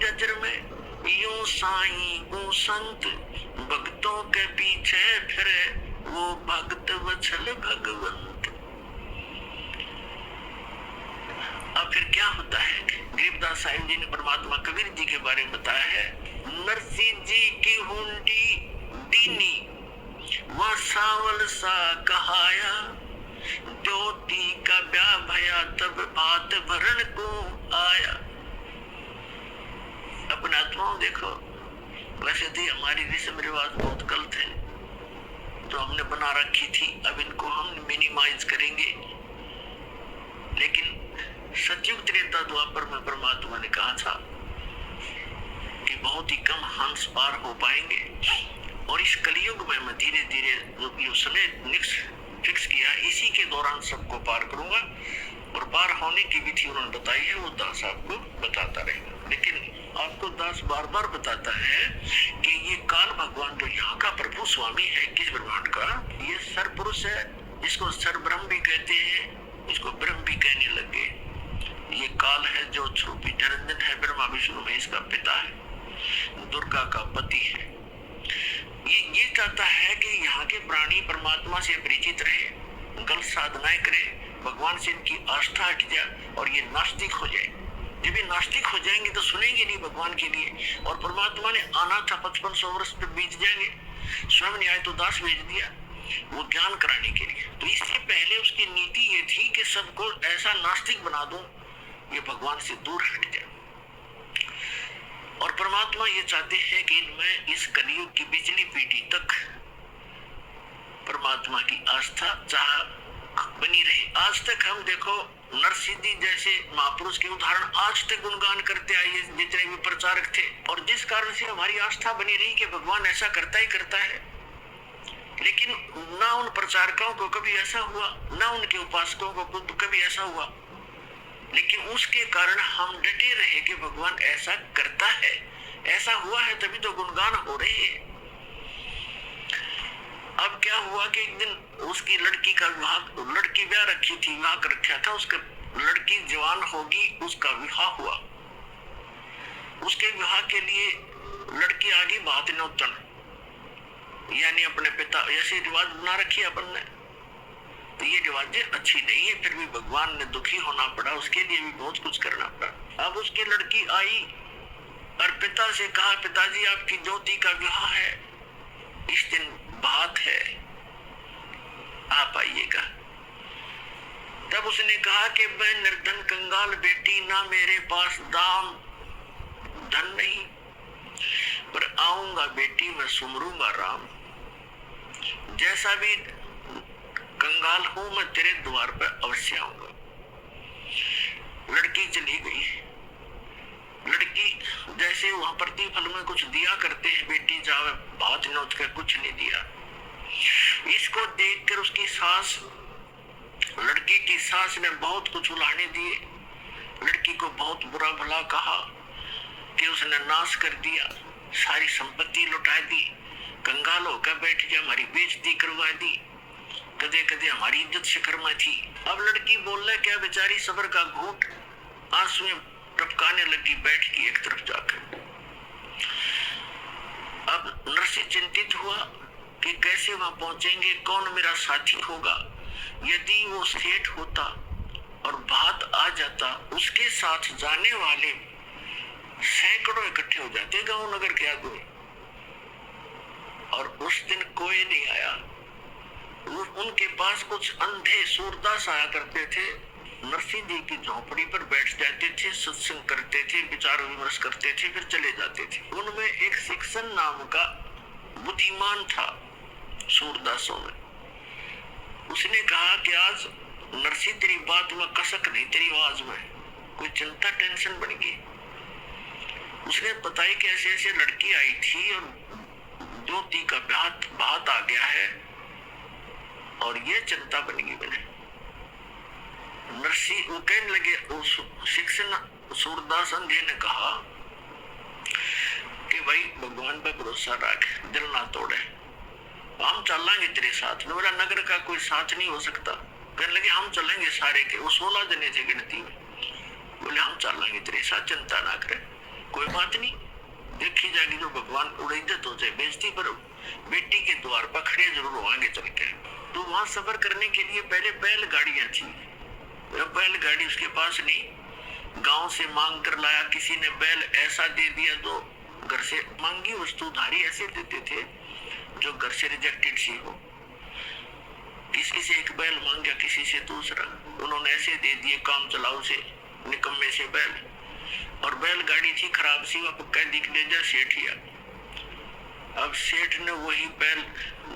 नजर में यूं साईं वो संत भक्तों के पीछे फिरे, वो भक्त वत्सल भगवंत। अब फिर क्या होता है? गरीबदास साहिब जी ने परमात्मा कबीर जी के बारे में बताया है, नरसी जी की हुंडी दीनी वह सावल सा कहाया, ज्योति का ब्याह भया तब भात भरण को आया। अपने आत्माओं देखो, वैसे तो हमारी रस्म रिवाज बहुत गलत है जो हमने बना रखी थी, अब इनको हम मिनिमाइज करेंगे। लेकिन सतयुग त्रेता द्वापर में परमात्मा ने कहा था कि बहुत ही कम हंस पार हो पाएंगे, और इस कलयुग में मैं धीरे धीरे जो समय फिक्स किया इसी के दौरान सबको पार करूंगा, और पार होने की विधि उन्होंने बताई है, वो दास आपको बताता रहेगा। लेकिन आपको दास बार बार बताता है कि ये काल भगवान जो यहाँ का प्रभु स्वामी है किस ब्रह्मांड का, ये सर पुरुष है, इसको सर ब्रह्म भी कहते हैं, इसको ब्रह्म भी कहने लगे। ये काल है जो स्वरूपी निरंजन है, ब्रह्मा विष्णु महेश का पिता है, दुर्गा का पति है। ये चाहता है कि यहाँ के प्राणी परमात्मा से परिचित रहे, गलत साधनाएं करे, भगवान से इनकी आस्था हट जाए और ये नास्तिक हो जाए। जब ये नास्तिक हो जाएंगे तो सुनेंगे नहीं भगवान के लिए, और परमात्मा ने आना था 5500 वर्ष पे बीत जाएंगे, स्वयं न्याय तो दास भेज दिया वो ज्ञान कराने के लिए। तो इससे पहले उसकी नीति ये थी कि सबको ऐसा नास्तिक बना दूं ये भगवान से दूर हट जाए। और परमात्मा ये चाहते हैं कि इनमें इस कलयुग की पिछली पीढ़ी तक परमात्मा की आस्था चाह बनी रहे। आज तक हम देखो नरसिद्धि जैसे महापुरुष के उदाहरण आज तक गुणगान करते आए जितने भी प्रचारक थे, और जिस कारण से हमारी आस्था बनी रही कि भगवान ऐसा करता ही करता है। लेकिन ना उन प्रचारकों को कभी ऐसा हुआ, ना उनके उपासकों को कभी ऐसा हुआ, लेकिन उसके कारण हम डटे रहे कि भगवान ऐसा करता है, ऐसा हुआ है तभी तो गुणगान हो रहे हैं। अब क्या हुआ कि एक दिन उसकी लड़की का विवाह, लड़की ब्याह रखी थी, विवाह कर रखा था उसका, लड़की जवान होगी, उसका विवाह हुआ। उसके विवाह के लिए लड़की आ गई बात नौतन, यानी अपने पिता, ऐसे रिवाज बना रखी है अपन ने, तो ये रिवाजें अच्छी नहीं है। फिर भी भगवान ने दुखी होना पड़ा, उसके लिए भी बहुत कुछ करना पड़ा। अब उसकी लड़की आई और पिता से कहा, पिताजी आपकी ज्योति का विवाह है, इस दिन बात है, आप आइएगा। तब उसने कहा कि मैं निर्धन कंगाल बेटी, ना मेरे पास दाम धन नहीं, पर आऊंगा बेटी मैं सुमरूंगा राम। जैसा भी कंगाल हूं मैं तेरे द्वार पर अवश्य आऊंगा। लड़की चली गई। लड़की जैसे वहां प्रतिफल में कुछ दिया करते हैं, बेटी जावे बात नोच कर कुछ नहीं दिया। इसको देखकर उसकी सास, लड़की की सास ने बहुत कुछ उलाहने दिए, लड़की को बहुत बुरा भला कहा कि उसने नाश कर दिया, सारी संपत्ति लुटा दी, कंगाल होकर बैठ गया, हमारी बेइज्जती करवा दी, कदे कदे हमारी इज्जत शिखरमा थी। अब लड़की बोल रहा क्या, बेचारी सबर का घूंट आंसू में टपकाने लगी, बैठ की एक तरफ जाकर। अब नरसी चिंतित हुआ कि कैसे वहां पहुंचेंगे, कौन मेरा साथी होगा। यदि वो सेठ होता और बात आ जाता, उसके साथ जाने वाले सैकड़ों इकट्ठे हो जाते गांव नगर के आगे, और उस दिन कोई नहीं आया। उनके पास कुछ अंधे सूरदास आया करते थे, नरसिंह जी की झोपड़ी पर बैठ जाते थे, सत्संग करते थे, विचार विमर्श करते थे, फिर चले जाते थे। उनमें एक शिक्षण नाम का बुद्धिमान था सूरदासों में। उसने कहा कि आज नरसिंह तेरी बात में कसक नहीं, तेरी आवाज में कोई चिंता टेंशन बन गई। उसने बताई कि ऐसे ऐसे लड़की आई थी और ज्योति का बात आ गया है और ये चिंता बन गई मैंने। नरसिंह वो कहने लगे, उस शिक्षण सूरदास अंधे ने कहा कि भाई भगवान पर भरोसा रख, दिल ना तोड़े, हम चलेंगे तेरे साथ। मेरा नगर का कोई साथ नहीं हो सकता। कहने लगे हम चलेंगे सारे के, वो 16 जने थे गिनती में। बोले हम चलेंगे तेरे साथ, चिंता ना करे। कोई बात नहीं, देखी जाएगी, जो भगवान उड़ैदत हो जाए बेइज्जती, पर बेटी के द्वार पर खड़े जरूर होंगे चल के। तो वहां सफर करने के लिए पहले बैलगाड़ियां थी। बैलगाड़ी उसके पास नहीं, गांव से मांग कर लाया, किसी ने बैल ऐसा दे दिया जो घर से मांगी वस्तु उधारी ऐसे देते थे जो घर से रिजेक्टेड सी हो। किसी से एक बैल मांगा, किसी से दूसरा, उन्होंने ऐसे दे दिए काम चलाऊ से, निकम्मे से बैल। और बैलगाड़ी थी खराब सी, वो कह दिख ले जा सेठिया। अब सेठ ने वही बैल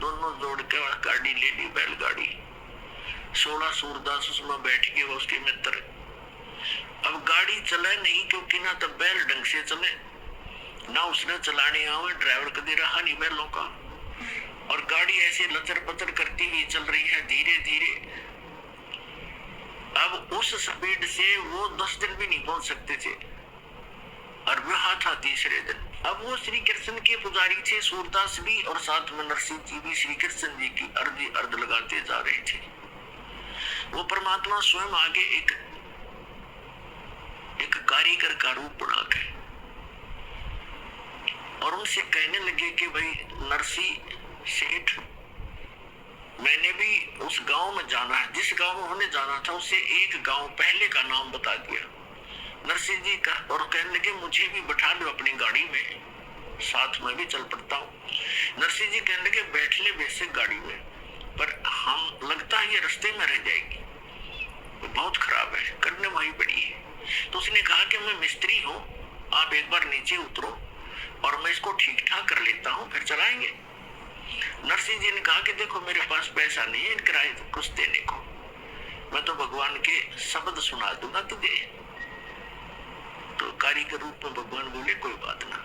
दोनों जोड़ के गाड़ी ले ली, बैलगाड़ी। 16 सूरदास उसमें बैठ के, वो उसके मित्र। अब गाड़ी चले नहीं, क्योंकि ना तो बैल ढंग से चले, ना उसने चलाने आवे, ड्राइवर कभी रहा नहीं बैलों का, और गाड़ी ऐसे लचर पचर करती हुई चल रही है धीरे धीरे। अब उस स्पीड से वो 10 दिन भी नहीं पहुंच सकते थे, और वह था तीसरे दिन। अब वो श्री कृष्ण के पुजारी थे, सूरदास भी, और साथ में नरसिंह जी भी श्री कृष्ण जी की अर्ध लगाते जा रहे थे। वो परमात्मा स्वयं आगे एक कारीगर का रूप बना के और उनसे कहने लगे कि भाई नरसिंह सेठ, मैंने भी उस गांव में जाना है, जिस गांव में उन्होंने जाना था उससे एक गांव पहले का नाम बता दिया नरसिंह जी का, और कहने लगे मुझे भी बैठा लो अपनी गाड़ी में, साथ में भी चल पड़ता हूँ। नरसिंह जी कहने लगे बैठ ले बेशक गाड़ी में, पर हम लगता है ये रास्ते में रह जाएगी, बहुत खराब है, करने वही पड़ी है। तो उसने कहा कि मैं मिस्त्री हूँ, आप एक बार नीचे उतरो और मैं इसको ठीक ठाक कर लेता हूँ, फिर चलाएंगे। नरसिंह जी ने कहा कि देखो मेरे पास पैसा नहीं है किराए कुछ देने को, मैं तो भगवान के शब्द सुना दूंगा तुझे। तो कारीगर रूप में भगवान बोले कोई बात ना,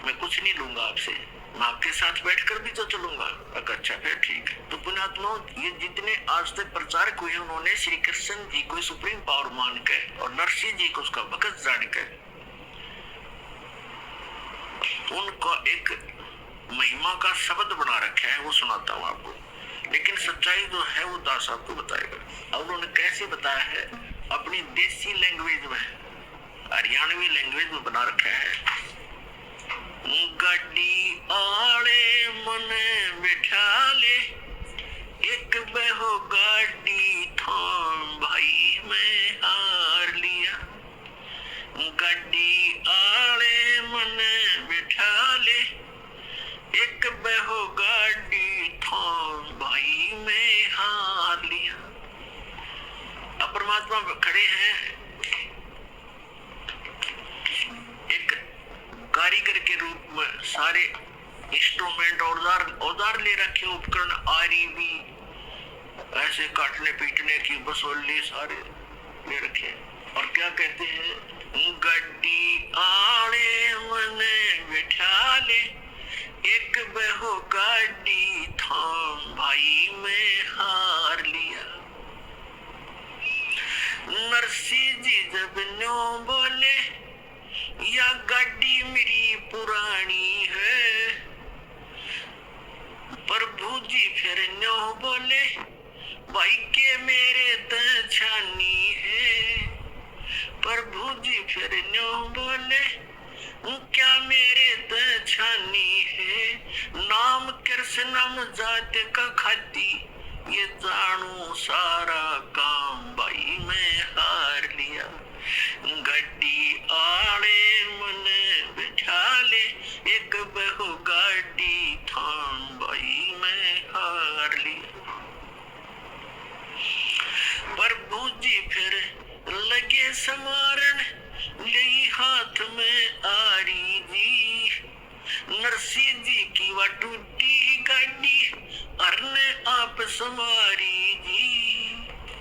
मैं कुछ नहीं लूंगा आपसे, मैं आपके साथ बैठकर भी तो चलूंगा। अच्छा फिर ठीक है। तो पुण्यात्माओं, ये जितने आज तक प्रचारक हुए उन्होंने श्री कृष्ण जी को सुप्रीम पावर मान के और नरसिंह जी को उसका भगत जान के उनका एक महिमा का शब्द बना रखा है, वो सुनाता हूँ आपको। लेकिन सच्चाई जो है वो दास आपको बताएगा। और उन्होंने कैसे बताया है, अपनी देसी लैंग्वेज में, हरियाणवी लैंग्वेज में बना रखा है। गाड़ी आले मन बिठा ले, एक बहो गाड़ी थाम भाई मैं हार लिया। गाड़ी आले मन बिठा ले, एक बहो गाड़ी थाम भाई मैं हार लिया। अब परमात्मा खड़े हैं, एक कारीगर के रूप में, सारे इंस्ट्रूमेंट औजार ले रखे, उपकरण, आरी भी, ऐसे काटने पीटने की बसोली सारे ले रखे। और क्या कहते हैं, गड्डी आड़े मन बिठा ले, एक बहो गाड़ी थाम भाई मैं हार लिया। नरसिंह जी जब न्यो बोले, या गाड़ी मेरी पुरानी है, प्रभु जी फिर न्यो बोले, भाई के मेरे त छानी है। प्रभु जी फिर न्यो बोले, क्या मेरे त छानी है, नाम कृष्णम जात का खाती, ये जानू सारा काम भाई मैं हार लिया। गड्डी आड़े मन बिठा ले, एक बहो गाड़ी थाम भाई मैं हार लिया। प्रभु जी फिर लगे समारण, ले हाथ में आरी जी, नरसिंह जी की वह टूटी गाड़ी, अरने आप समारी जी।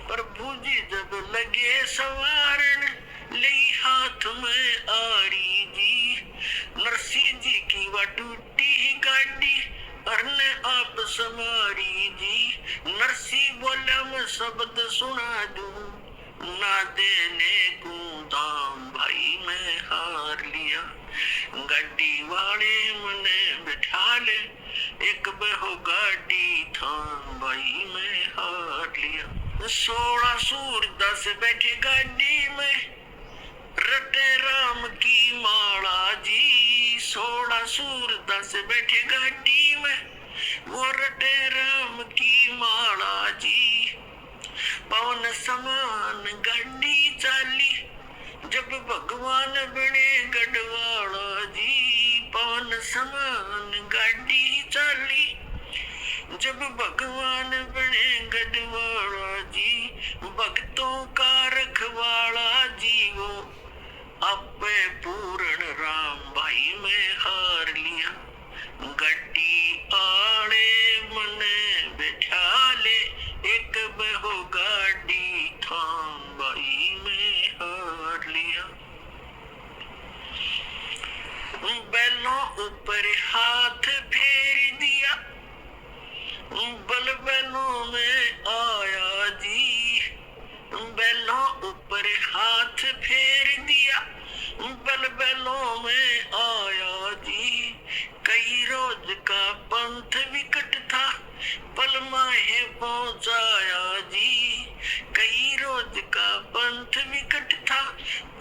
प्रभु जी जब लगे सवारण, ले हाथ में आरी जी, नरसिंह जी की वह टूटी गाड़ी, अरने आप समारी जी। नरसिंह बोला मैं शब्द सुना दूं, ना देने को दाम भाई मैं हार लिया। गड्डी वाले मने बिठा ले, एक बहो गाड़ी थाम भाई मैं हार लिया। 16 सूरदास बैठे गाड़ी में, रटे राम सूरदास बैठे गाड़ी में, वो रटे राम की माला जी। पवन समान गाड़ी चाली, जब भगवान बने गढ़वाला जी। पवन समान गाड़ी चाली, जब भगवान बने गढ़वाला जी। भक्तों का रखवाला जी, वो आपे पूर्ण राम भाई में हार लिया। गड्डी आड़े मने बैठा ले, एक बहो गाड़ी थाम भाई में हार लिया। बैलों ऊपर हाथ फेर दिया, बल बैलों में आया जी। बैलों ऊपर हाथ फेर दिया, बल बैलों में आया जी। कई रोज का पंथ विकट था, पल माहे पहुंचाया जी। कई रोज का पंथ विकट था,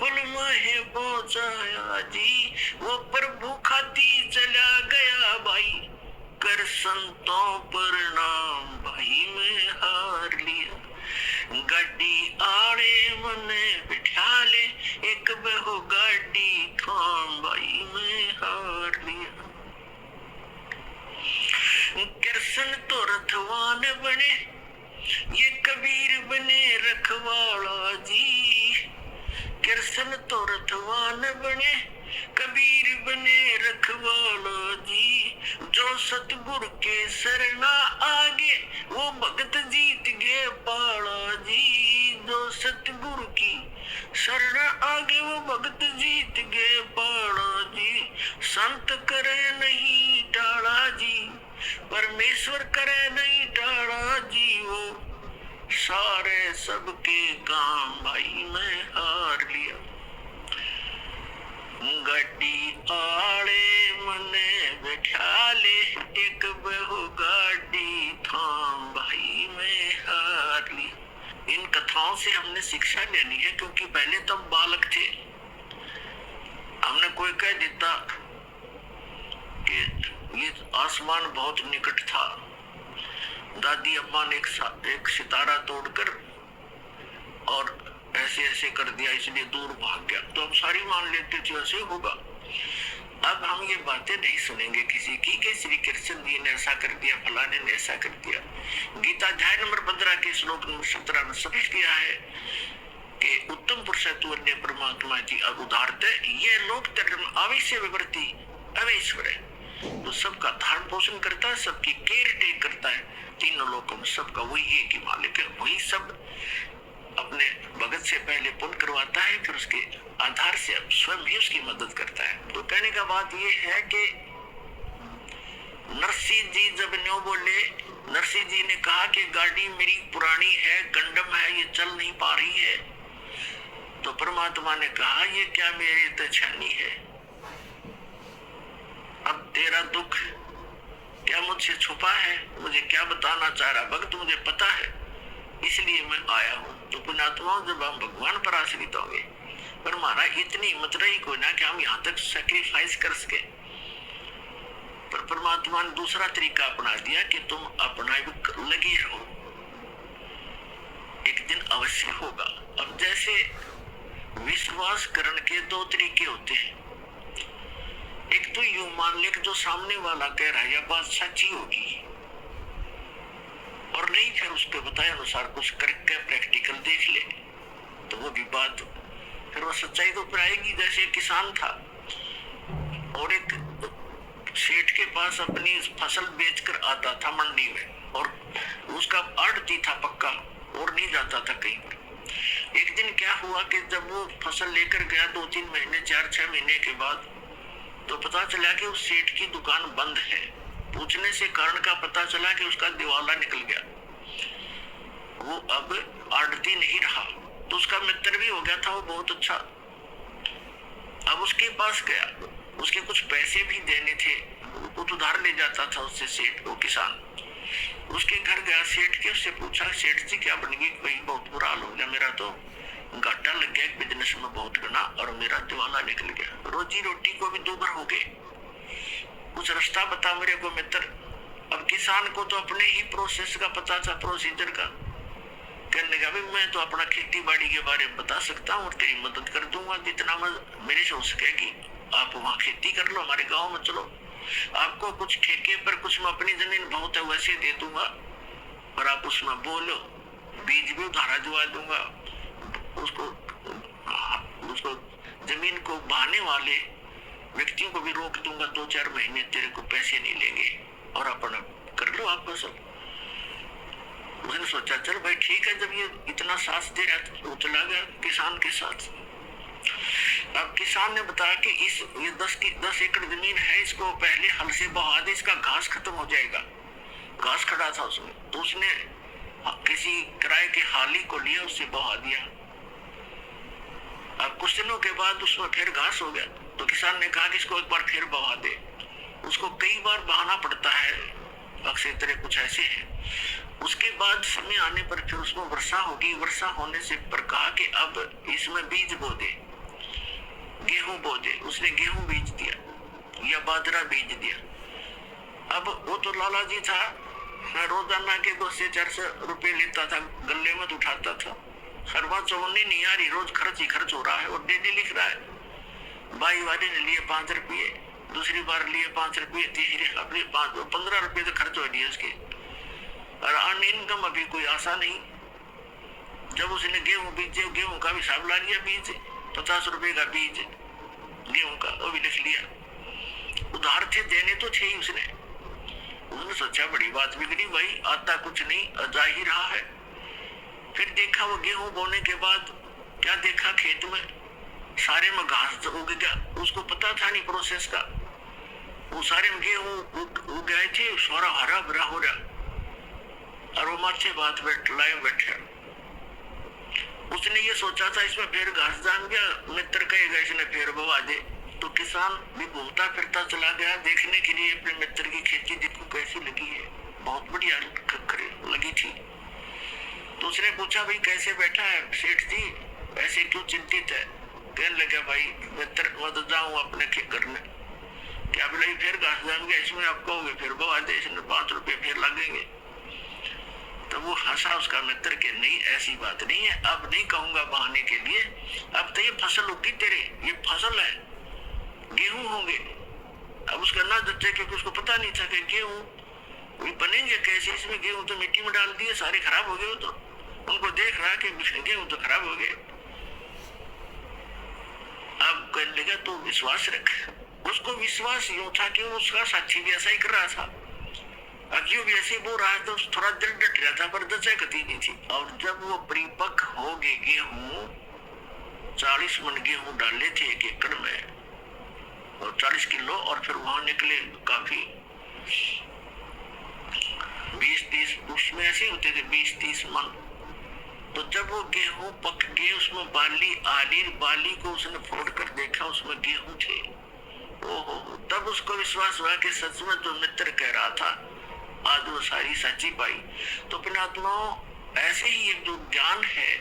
पल माहे पहुंचाया जी। वो प्रभु खाती चला गया भाई, कर संतों पर नाम भाई में हार लिया। गाड़ी आड़े मने बिठा ले, एक बहो गाड़ी थाम भाई में हार लिया। कृष्ण तो रथवान बने, ये कबीर बने रखवाला जी। कृष्ण तो रथवान बने, कबीर बने रखवाला जी। जो सतगुरु के शरणा आगे, वो भगत जीत गए पाला जी। जो सतगुरु की शरण आगे, वो भगत जीत गए पाला जी। संत करे नहीं टाला जी, परमेश्वर करे नहीं टाला जी। वो सारे सबके काम भाई में हार लिया। गाड़ी आड़े मने बैठा ले, एक बहू गाड़ी थाम भाई में हार लिया। इन कथाओं से हमने शिक्षा लेनी है, क्योंकि पहले तो हम बालक थे। हमने कोई कह देता कि ये आसमान बहुत निकट था, दादी अम्मा ने एक सितारा तोड़कर और ऐसे ऐसे कर दिया, इसलिए दूर भाग गया, तो हम सारी मान लेते थे ऐसे होगा। अब हम ये बातें नहीं सुनेंगे किसी की कि श्री कृष्ण जी ने ऐसा कर दिया, फलाने ने ऐसा कर दिया। गीता अध्याय नंबर 15 के श्लोक नंबर 17 में समझ गया है कि उत्तम पुरुष तु अन्य परमात्मा जी अवधारते, ये लोक धर्म अवश्य विवर्ती अवेश्वर है। तो सबका धारण पोषण करता है, सबकी केयर टेक करता है, तीनों लोगों में सबका वही है कि मालिक है। वही सब अपने भगत से पहले पुण्य करवाता है, फिर उसके आधार से अब स्वयं भी उसकी मदद करता है। तो कहने का बात ये है कि नरसिंह जी जब न्यू बोले, नरसिंह जी ने कहा कि गाड़ी मेरी पुरानी है, कंडम है, ये चल नहीं पा रही है। तो परमात्मा ने कहा ये क्या मेरी दछानी है, अब तेरा दुख क्या मुझसे छुपा है, मुझे क्या बताना चाह रहा भक्त मुझे पता है, इसलिए मैं आया हूँ। तो पुण्यात्माओं जब हम भगवान पर आश्रित होंगे, पर हमारा इतनी हिम्मत रही कोई ना कि हम यहाँ तक सैक्रिफाइस कर सके, पर परमात्मा ने दूसरा तरीका अपना दिया कि तुम अपना लगे रहो, एक दिन अवश्य होगा। अब जैसे विश्वास करने के दो तरीके होते हैं, एक तो यूं मान ले कि जो सामने वाला कह रहा है यह बात सच्ची होगी, और नहीं फिर उसके बताए अनुसार कुछ करके प्रैक्टिकल देख ले, तो वो भी बात फिर वो सच्चाई तो ऊपर आएगी। जैसे किसान था और एक सेठ के पास अपनी फसल बेचकर आता था मंडी में, और उसका आड़ती था पक्का और नहीं जाता था कहीं पर। एक दिन क्या हुआ कि जब वो फसल लेकर गया 2-3 महीने 4-6 महीने के बाद, तो पता चला कि उस सेठ की दुकान बंद है। पूछने से कारण का पता चला कि उसका दिवाला निकल गया, वो अब आड़ती नहीं रहा। तो उसका मित्र भी हो गया था वो बहुत अच्छा। अब उसके पास गया, उसके कुछ पैसे भी देने थे, वो उधार ले जाता था उससे सेठ, वो किसान। उसके घर गया सेठ के, उससे पूछा सेठ जी क्या बन गई, कोई बहुत बुरा हाल हो गया, मेरा तो घाटा लग गया बिजनेस में बहुत गना और मेरा दिवाला निकल गया, रोजी रोटी को भी दूभर हो गए। कुछ रास्ता बता मेरे को मित्र। अब किसान को तो अपने ही प्रोसेस का पता था, प्रोसीजर का। कहने लगा भाई मैं तो अपना खेती बाड़ी के बारे में बता सकता हूँ और तेरी मदद कर दूंगा जितना मेरे से हो सकेगी। आप वहाँ खेती कर लो, हमारे गाँव में चलो, आपको कुछ ठेके पर कुछ मैं अपनी जमीन बहुत है वैसे दे दूंगा और आप उसमें बोलो, बीज भी उधारा दिवा दूंगा, उसको जमीन को बहाने वाले व्यक्तियों को भी रोक दूंगा, 2-4 महीने तेरे को पैसे नहीं लेंगे और अपना कर लो आप फसल। उसने सोचा चल भाई ठीक है, जब ये इतना साथ दे रहा था वो चला गया किसान के साथ। अब किसान ने बताया कि ये 10 एकड़ जमीन है, इसको पहले हल से बहा दे, इसका घास खत्म हो जाएगा। घास खड़ा था उसमें, तो उसने किसी किराए के हाली को लिया, उससे बहा दिया। अब कुछ दिनों के बाद उसमें फिर घास हो गया, तो किसान ने कहा कि इसको एक बार फिर बहा दे। उसको कई बार बहाना पड़ता है, अक्सर तरह कुछ ऐसे है। उसके बाद समय आने पर फिर उसमें वर्षा होगी, वर्षा होने से पर कहा कि अब इसमें बीज बो दे, गेहूं बो दे। उसने गेहूं बीज दिया या बाजरा बीज दिया। अब वो तो लाला जी था, रोजाना के 200 से 400 रुपए लेता था, गले में उठाता था। सरवा चौनी नहीं आ रही, रोज खर्च ही खर्च हो रहा है और डेली लिख रहा है। बाई वाले ने लिए 5 रुपये, दूसरी बार लिए 5 रुपये, तीसरी अपने 15 रुपये तो खर्च हो गए उसके। और अर्न इनकम अभी कोई आशा नहीं। जब उसने गेहूं बीजे, गेहूं का भी हिसाब ला लिया, बीज 50 रुपए का बीज गेहूं का, वो भी लिख लिया। उधार थे, देने तो थे ही उसने सोचा बड़ी बात बिगड़ी भाई, आता कुछ नहीं, जा ही रहा है। फिर देखा वो गेहूं बोने के बाद क्या देखा, खेत में सारे में घास उग गया। उसको पता था नहीं प्रोसेस का। वो सारे में गेहूं उग गए थे, सारा हरा भरा हो रहा और वो माथे बात लाए बैठे। उसने ये सोचा था इसमें फिर घास जाम गया, मित्र कहेगा इसने फिर बवा दे। तो किसान भी घूमता फिरता चला गया देखने के लिए अपने मित्र की खेती देखो कैसी लगी है, बहुत बढ़िया लगी थी। तो उसने पूछा भाई कैसे बैठा है सेठ जी, ऐसे क्यों चिंतित है? कहने लगा भाई मित्र मैं तो जाऊँ अपने घर में, क्या बोला फिर घास जाम गया, इसमें आप कहोगे फिर बवा दे, इसमें 5 रुपये फिर लगेंगे। तो वो हंसा उसका मित्र के नहीं ऐसी बात नहीं है, अब नहीं कहूंगा बहाने के लिए, अब तो ये फसल होगी तेरे, ये फसल है, गेहूं होंगे। अब उसका ना जच्चे क्योंकि उसको पता नहीं था कि गेहूं बनेंगे कैसे, इसमें गेहूं तो मिट्टी में डाल दिए सारे खराब हो गए। तो उनको देख रहा कि गेहूं तो खराब हो गए। अब कहने लगा तो विश्वास रख। उसको विश्वास यूं था कि उसका साथी भी ऐसा ही कर रहा था, अक्यों भी ऐसे बोल रहा है, तो थोड़ा दिल डट रहा था पर दचा कती नहीं थी। और जब वो परिपक्व हो गए गेहूं, 40 मन गेहूं डाले थे 1 एकड़ में और 40 किलो, और फिर वहां निकले काफी 20-30, उसमें ऐसे होते थे 20-30 मन। तो जब वो गेहूं पक गए, उसमें बाली को उसने फोड़ कर देखा, उसमें गेहूं थे। ओहो, तब उसको विश्वास हुआ कि सच में जो मित्र कह रहा था आज वो सारी सच्ची पाई। तो पुण्यात्माओं ऐसे ही एक जो ज्ञान है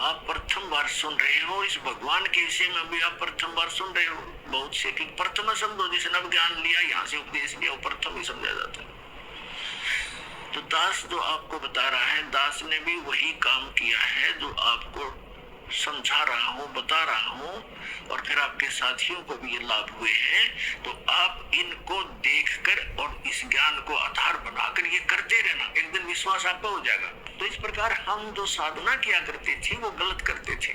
आप प्रथम बार सुन रहे हो, इस भगवान के विषय में भी आप प्रथम बार सुन रहे हो। बहुत से कि प्रथम शब्दों जिसने अब ज्ञान लिया, यहाँ से उपदेश लिया, वो प्रथम ही समझा जाता है। तो दास जो आपको बता रहा है, दास ने भी वही काम किया है जो आपको समझा रहा हूँ, बता रहा हूँ, और फिर आपके साथियों को भी ये लाभ हुए हैं। तो आप इनको देखकर और इस ज्ञान को आधार बनाकर ये करते रहना, एक दिन विश्वास आपका हो जाएगा। तो इस प्रकार हम जो साधना किया करते थे वो गलत करते थे।